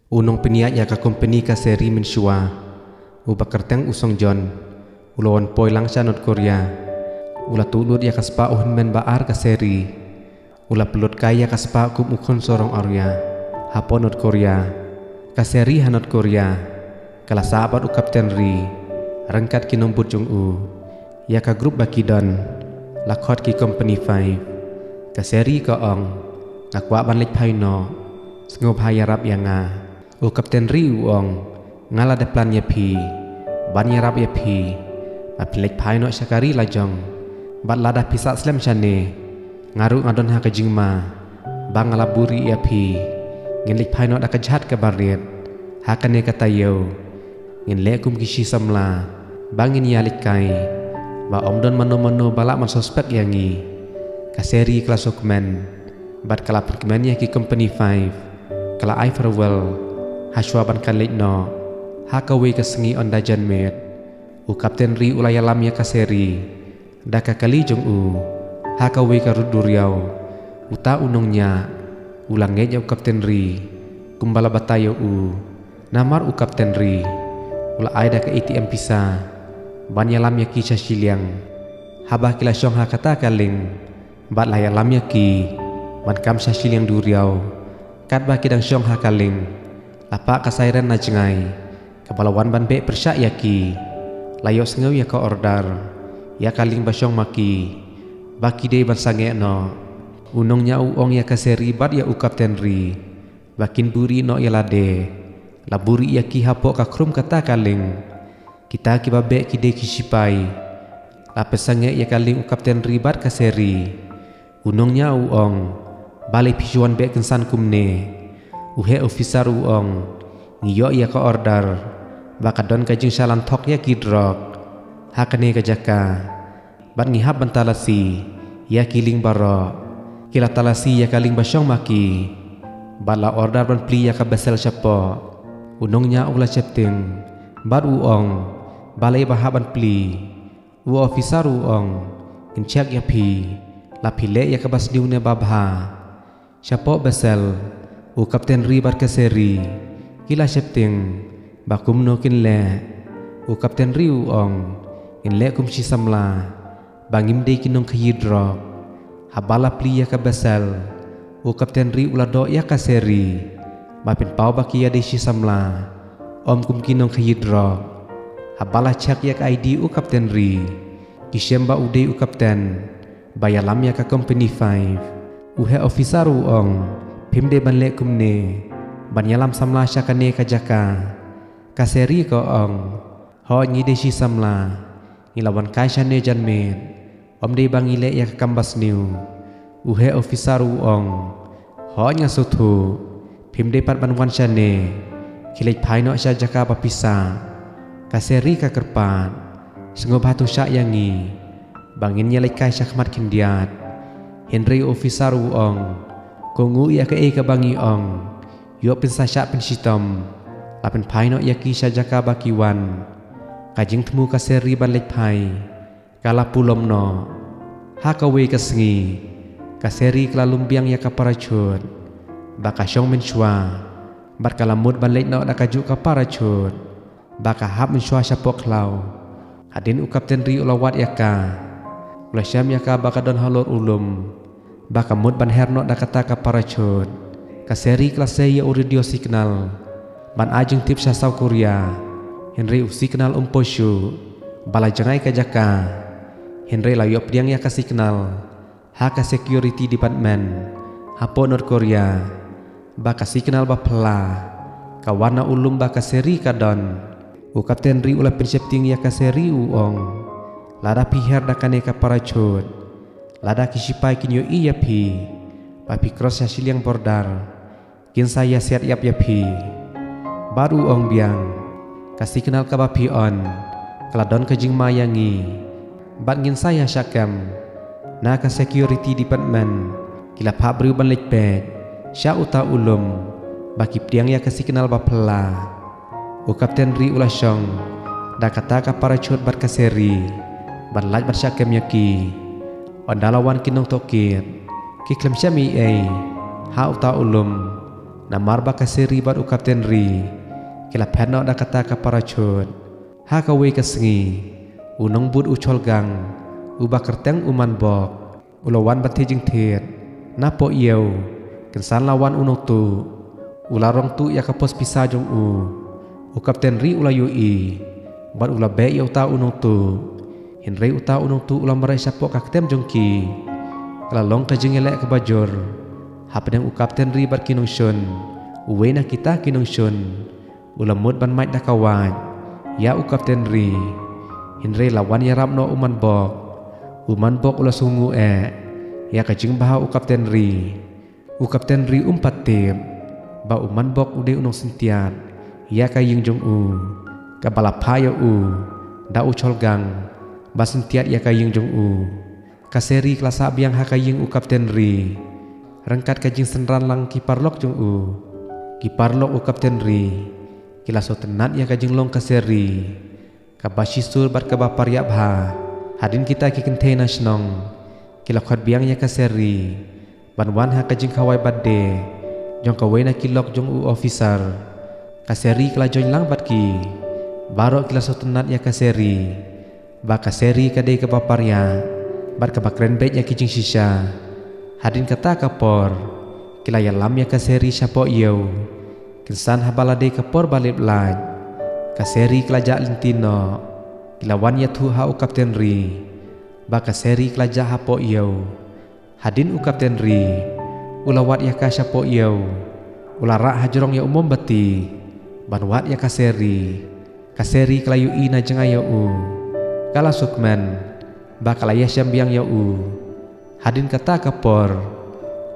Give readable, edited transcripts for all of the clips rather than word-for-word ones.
Unong peniak ya ka company ka seri min shua. Ubakerteng usong John. Ulawan poi langsa North Korea. Ula tulut ya ka spa uhun men baar ka seri. Ula pelut kaya ka spa kum ukon sorong arya. Hapo North Korea. Ka seri ha North Korea. Kala sahabat u Kapten Ri. Rengkat ki nombut jong u. Ya ka grup bakidon. Lakot ki company 5. Ka seri ka ong. Ngakwa ban lek pai no. Sngop hayarap yang nga. U Kapten Ri u ong. Ngala de plan ya pi. Ban yarap ya pi. Apilek pai no syakari lajong. Bat lada pisat slem chane. Ngaru ngadon ha kajingma. Bang ngalaburi ya pi. Ngelik pai no da kajhat ke barit. Hakane katayo. Ngenlek kum kishi samla. Bangin yalik kai. Ba omdon mano-mano balak man suspek yangi. Kaseri kelas ukmen. Bat kala perkemen ya ki company 5. Kala I farewell. Haswa ban kalik no. Hakawe kesengi on dajan med. U Kapten Ri ulayalam ya kaseri. Daka kali jong u. Hakawe karut duriau. Uta unongnya. Ulang ngejau Kapten Ri. Kumbala batayo u. Namar u Kapten Ri. Ula aida ke ATM pisa. Banyalam ya ki siliang. Habah kila syong hakata kaling. Bat layalam ya ki. Ban kam siliang duriau. Kat ba kidang syong hakaling. Lapa kasairan na jengai. Kabalawan ban be persyak ya ki. Layos ngau ya ka ordar. Ya kaling basyong maki. Baki day ban sange no. Unongnya uong ya kaseri bat ya u Kapten Ri. Bakin buri no ya lade. Laburi ya ki hapo ka krum kata kaling. Kita ki babe ki de ki sipai. Lape sange ya kaling u Kapten Ri bat kaseri. Unongnya uong. Balai pisuan be kensan kumne. Uhe officer uong. Ngiyo ya ka ordar. Bakadon kajing salan tok ya ki drog. Hakane kajaka. Bat ngihap bantalasi. Ya kiling baro. Kila talasi ya kaling basyong maki. Bat la order ban pli ya ka besel syapo. Unongnya ula chepting. Bat uong. Balai bahaban pli. U officer uong. Kincek ya pi. La pile ya ka basdiune babha. Syapo besel. U Kapten Ri bat kaseri. Kila chepting. Bakum no kinle. U Kapten Ri uong. Inle kum si samla. Bangim de kinong kayidrog. Habala pli ya ka besel. U Kapten Ri ulado ya kaseri. Mapin pau baki ya de si samla. Om kum kinong kayidrog. Habala cek ya ka ID u Kapten Ri. Kisyemba ude u Kapten. Bayalam ya ka company 5. Uhe officer uong. Pimde banle kumne. Banyalam samla syakane kajaka. Kaseri ko ong. Ho ngi de si samla. Ilawan kaisane janmed. Om de bangile ya kambas niu. Uhe officer uong. Ho nya sutu. Pimde pat banwan syane. Kilek paino sya jaka papisa. Kaseri ka kerpat. Sengob hatu syak yangi. Bangin nya lekai syakmat kindiat. Henry officer uong. Kongu ya ke ka bangi ong. Yo pinsa syak pinsitom. Lapen paino ya ki sya jaka bakiwan. Kajing temu kaseri ban lek pai. Kala pulom no. Hakawe kesengi. Kaseri kala lumbiang ya ka parachut. Baka syong mensyua. Bat kala mud ban lek no da kaju ka parachut. Baka hap mensyua syapok lau. Hadin u Kapten Ri ulawat ya ka. Ula syam ya ka baka don halor ulum. Baka mud ban herno da kata ka parachut. Kaseri kala saya uridio signal. Ban ajeng tip sya South Korea. Henry usi kenal umposyu. Bala jangai kajaka. Henry layop diang ya kasih kenal. Haka security department. Hapo North Korea. Baka si kenal bapela. Kawana ulum baka seri kadon. U Kapten Ri ula pensepting ya kaseri uong. Lada piher dakane ka parachut. Lada kisipai kinyo iya pi. Papi cross ya siliang bordar. Kin saya siat yap ya pi. Baru uong biang. Kasih kenal ka bapion. Keladon kajing mayangi. Bat ngin saya syakam. Na ka security department. Kila pabri ban lekpek. Sya uta ulum. Baki piang ya kasih kenal bapela. U Kapten Ri ula syong. Da kata ka parachut bat kaseri. Ban laj bat syakam yaki. Ondalawan kinong tokit. Kiklem syami Ha uta ulum. namar ba kaseri bat u Kapten Ri kila phenno da kata ka parachut ha ka we ka sngi unong but u cholgang u ba kerteng uman bok ulawan bathi jing thet na po yeu kensan lawan unong tu ularong tu ya ka pos pisa jong u Kapten Ri ulayu i bat ula be yeu ta unong tu hinrei uta unong tu ulam marai sapok ka ketem jong ki kala long ka jing elek ka bajor hapdeng u Kapten Ri bat kinong shun uwe na kita kinong shun ulamut ban mait da kawat ya u Kapten Ri hinrei lawan ya rapno uman bok ula sungu ya ka jing baha u Kapten Ri umpat tip ba uman bok ude unong sintiat ya ka ying jong ka balapha ya da u cholgang ba sintiat ya ka ying jong kaseri klasa biang ha ka ying u Kapten Ri rangkat ka jing senran lang ki parlok jong ki parlok u Kapten Ri kila so tenat ya ka jing long kaseri ka basisul bat ka bapar ya bha hadin kita ki kenthe na snong kila khat biang ya kaseri banwan ha ka jing khawai badde jong ka wena kilok jong u officer kaseri kila join lang bat ki barok kila so tenat ya kaseri ba kaseri ka de ka bapar ya bat ka bakren bet ya ki jing sisa hadin kata kapor kila ya lam ya kaseri sapo yeu kensan habalade kapor balip laj kaseri kelajak lintino kilawan ya tu ha u Kapten Ri ba kaseri kelajak hapo yeu hadin u Kapten Ri ulawat ya ka sapo yeu ulara hajrong ya umum beti banwat ya kaseri kelayu ina jeng ayo kala sukman ba kalaya syambiang ya hadin kata kapor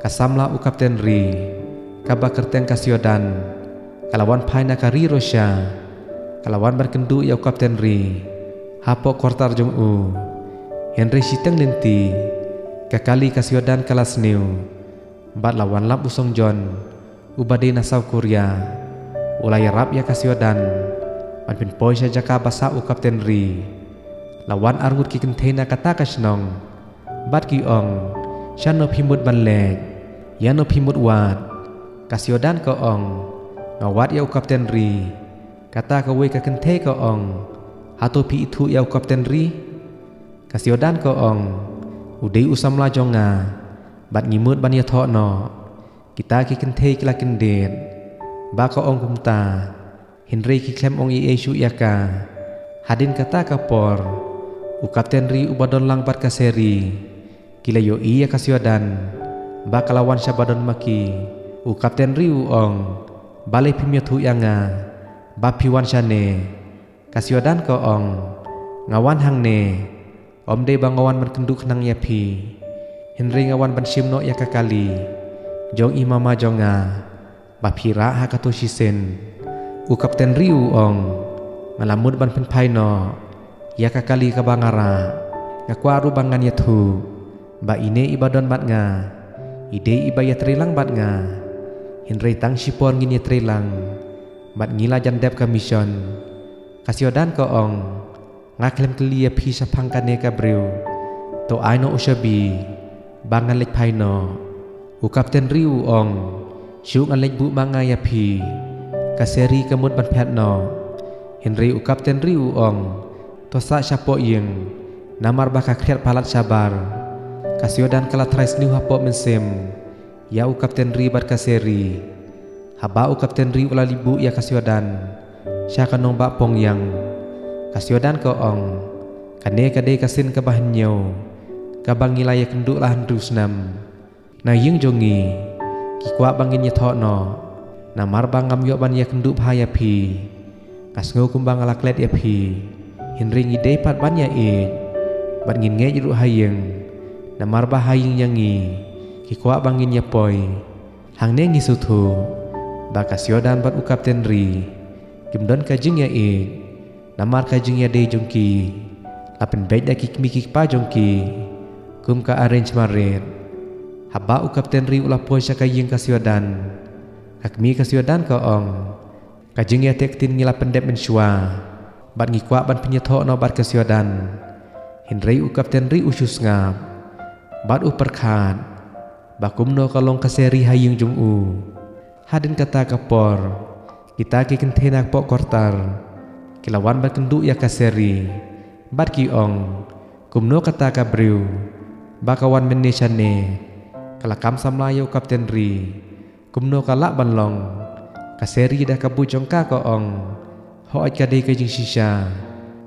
kasamla u Kapten Ri kaba kerteng kasiodan kalawan paina kari rosya kalawan berkendu ya u Kapten Ri hapo kortar jong Henry siteng linti kakali kasiodan kalas new bat lawan lap usong John ubade nasau Korea ulay rap ya kasiodan ban pin poy saja ka basa u Kapten Ri lawan arngut ki kentena kata kasnong bat ki ong syano phimut ban lek yano phimut wat kasiodan ko ong ngawat ya u Kapten Ri kata ka we ka kenthe ko ong hato pi itu ya u Kapten Ri kasiodan ko ong udei usam la jonga bat ngimut ban ya thokno kita ki kenthe kila kendet ba ko ong kumta Henry ki klem ong i esu ya ka hadin kata kapor u Kapten Ri ubadon lang bat kaseri kila yo iya kasiodan ba kalawan syabadon maki u Kapten Ri ong balai pimyathu yanga ba piwan syane kasiodan ko ong ngawan hangne omde bangawan berkenduk nang yapi Henry ngawan ban simno ya kakali jong imama jonga ba pira ha katu sisen u Kapten Ri ong ngalamut ban penpaino ya kakali ka bangara ngakwaru bangan yathu ba ine ibadon bat nga ide ibaya trilang bat nga Henry tang sipon ngini trilang bat ngila jandep ka mission kasiodan ko ong ngaklem kelia pi sapangkane ka breu to aino usabi bangan lek paino u Kapten Ri ong syuk alek bu manga ya pi kaseri kamut ban phetno Henry u Kapten Ri ong to sa sapo yeng namar baka kriat palat sabar kasiodan kala trais niu hapo mensem ya u Kapten Ri bat kaseri haba u Kapten Ri ula libu ya kasiodan syaka nong ba pong yang kasiodan ko ong kane kade kasin ka bahanyo kabang ngilaya kenduk lahan rusnam na ying jongi kikwa bangin ya thokno namar bangam yo ban ya kenduk bahaya pi kasngo kumbang alaklet ya pi Henry ngide pat ban ya bat ngin nge jiru hayeng namar bahayeng yangi kikwa bangin ya poi hangne ngisutu ba kasiodan bat u Kapten Ri kimdon kajing ya namar kajing ya de jongki lapen bait da kikmikik pa jongki kum ka arrange maret haba u Kapten Ri ulah poi sa kayeng kasiodan kakmi kasiodan ko ong kajing ya tektin ngila pendep mensua bat ngikwa ban penyetho no bat kasiodan Henry u Kapten Ri usus ngap bat u perkhat bakum no kalong kaseri hayeng jong hadin kata kapor kita ki kentenak pok kortar kilawan bat kenduk ya kaseri bat ki ong kumno kata kabriu bakawan meneshane kalakam samlayo kapten ri kumno kalak banlong kaseri dah kabu jongka ko ong hoat kadai ke jing shisha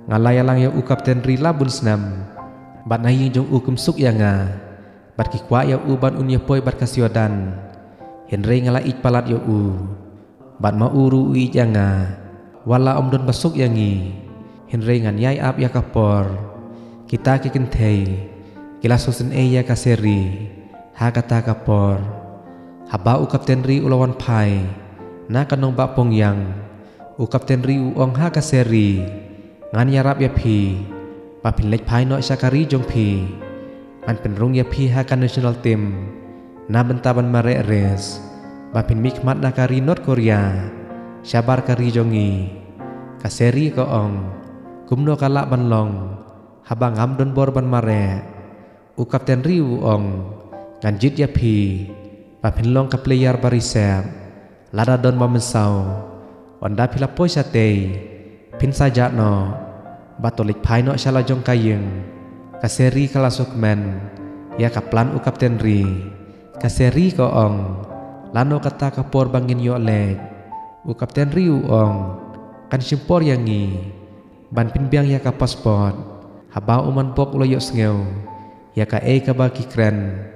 ngalayalang ya u kapten ri labun senam bat nahi jong u kumsuk ya nga bat ki kwa ya u ban unya poi bat kasiodan henre ngala ik palat ya u bat ma uru u ik ya nga wala om don basuk ya ngi henre ngan yai ap ya kapor kita ki kentei kila susun e ya kaseri ha kata kapor haba u kapten ri ulawan pai na kanong ba pong yang u kapten ri u ong ha kaseri ngan yarap ya pi papin lek pai no syakari jong pi an penrung ya pi ha kan national team na bentaban mare res papin mikmat na kari North Korea syabar kari jongi kaseri ko ong kumno kalak banlong habang amdon bor ban mare u kapten ri u ong ngan jit ya pi papin long ka player barisep lada don mamensau onda pila poi satei pin saja no batolik pai no shala jong kayeng kaseri kala sukmen ya kaplan u kapten ri kaseri ko ong lano kata kapor bangin yo leg u kapten ri u ong kan simpor yangi ban pinbiang ya ka pasport haba uman bok ulo yo sngeu ya ka e ka ba kikren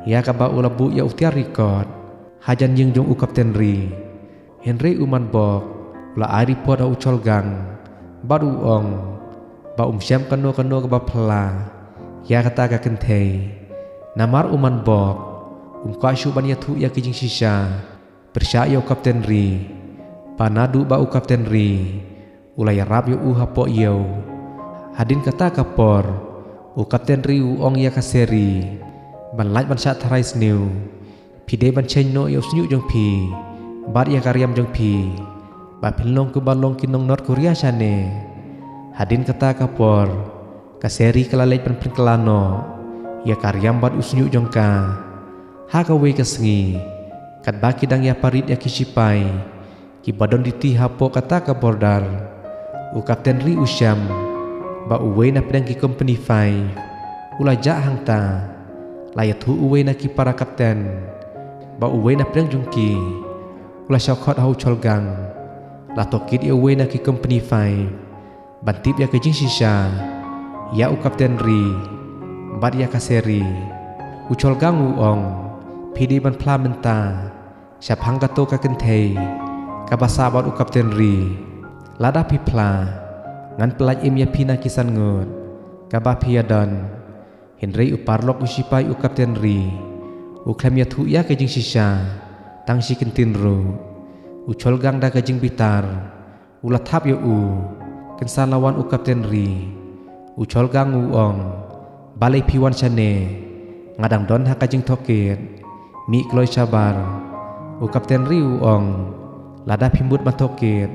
ya ka ba ulabu ya utiar record hajan yeng jong u kapten ri henry uman bok ula ari pot au colgang baru ong ba syam kano ka ba pla ya kata ka kentei namar uman bok ka shu ban ya thu ya kijing shisha persya yo kapten ri panadu ba u kapten ri ula ya rab yo u hapo yo hadin kata kapor u kapten ri u ong ya kaseri ban laj ban sat tharai sniu pide ban chen no yo snyu jong pi bar ya karyam jong pi ba pinlong ku balong kinong North Korea chane hadin kata kapor kaseri kalalej ban prinkelano ya karyam bat usnyu jong ka ha ka we kasngi kat ba kidang ya parit ya kisipai ki badon diti hapo kata ka bordar u kapten ri usyam ba uwe na pedang ki company 5 ula ja hangta layat hu uwe na ki para kapten ba uwe na pedang jungki ula syakot hau cholgang la tokit ya uwe na ki company 5 bantip ya ke jing shisha ya u kapten ri bat ya kaseri u cholgang u ong pidi ban pla menta syap hang kato ka kentei ka basa bat u kapten ri lada pi pla ngan pelaj im ya pina kisan ngut kaba piadon henry uparlok usipai u kapten ri u klem ya thu ya kejing shisha tang si kentin ru u cholgang da kejing bitar ula thap ya u kensan lawan u kapten ri u cholgang u ong balai piwan chane ngadang don ha kejing toket mi kloi sabar u kapten ri u ong lada pimbut matoket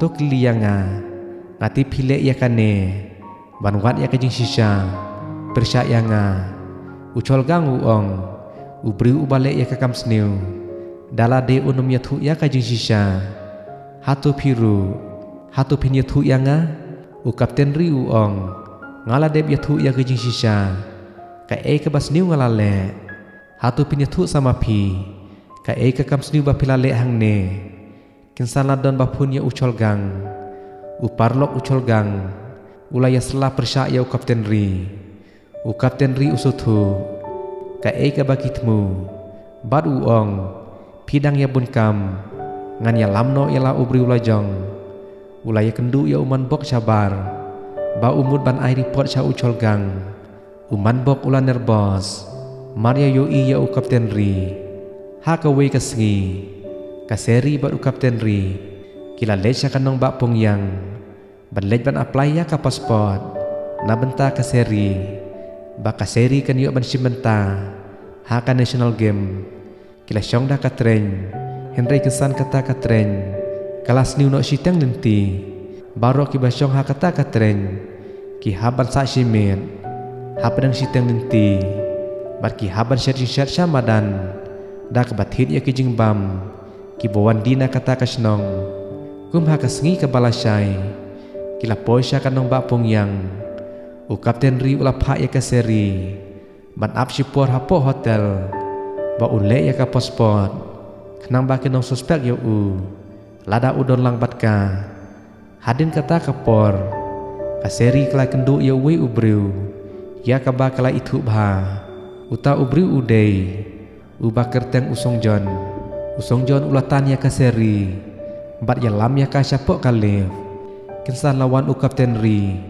tok liyanga ngati pile ya kane banwat ya kejing shisha persya ya nga ucol gang uong ubri ubale ya kakam sniu dala de unum ya thu ya kejing shisha hatu piru hatu pin ya thu ya nga u kapten ri uong ngala deb ya thu ya kejing shisha ka e ka bas niu ngala le hatu pin ya thu sama pi ka e kakam sniu ba pilale hang ne kinsana don bapun ya ucol gang uparlok ucol gang ulaya selah persya ya u kapten ri usuthu ka e ka bakitmu bad uong pidang ya bunkam ngan ya lamno ya la ubri ulajong ulaya kendu ya uman bok sabar ba umud ban airi pot sya ucol gang uman bok ulan nerbos maria yo i ya u kapten ri ha ka we kasngi kaseri bad u kapten ri kila lecha kanong ba pong yang ban lej ban apply ya ka pasport na benta kaseri ba kaseri kan yo ban simbenta ha ka national game kila syong da ka tren henry kesan kata ka tren kelas niu no sitang nanti baro ki ba syong ha kata ka tren ki haban sa simet ha padang sitang nanti bar ki haban syar syamadan da ka bathit ya ki jingbam Kibawan dina kata kasnong kumha kasngi kabalasay kila poisya kanong bapong yang u kapten ri ula pha ya kaseri ban ap sipor hapo hotel ba ule ya ka pasport kanang ba kinong suspek yo u lada udon lang batka hadin kata kapor kaseri kala kendu ya we ubriu ya ka ba kala itu bha uta ubriu udei uba kerteng usong Jon ulatan ya kaseri bat ya lam ya ka syapok kalif kinsan lawan u kapten ri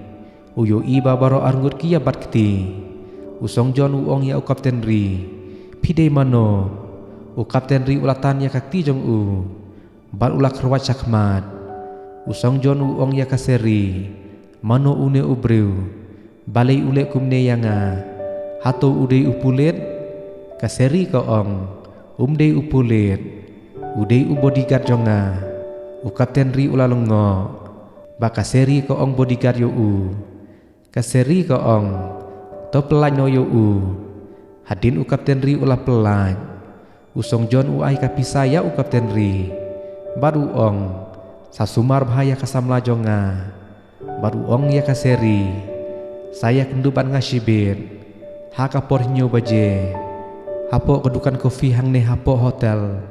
uyo iba baro arngut kia bat keti usong Jon uong ya u kapten ri pidei mano u kapten ri ulatan ya kakti jong u bat ulak rawat sakmat usong Jon uong ya kaseri mano une ubriu balai ule kumne yanga hato udei upulit kaseri koong umdei upulit udei u bodyguard jonga u kapten ri ulalongo ba kaseri koong bodyguard yo u kaseri koong to pelaj no yo u hadin u kapten ri ulah pelaj usong Jon u ai kapisa ya u kapten ri baru ong sasumar bahaya kasamla jonga baru ong ya kaseri saya kendupan ngasibir haka pornyo baje hapo kedukan kopi hang ne hapo hotel.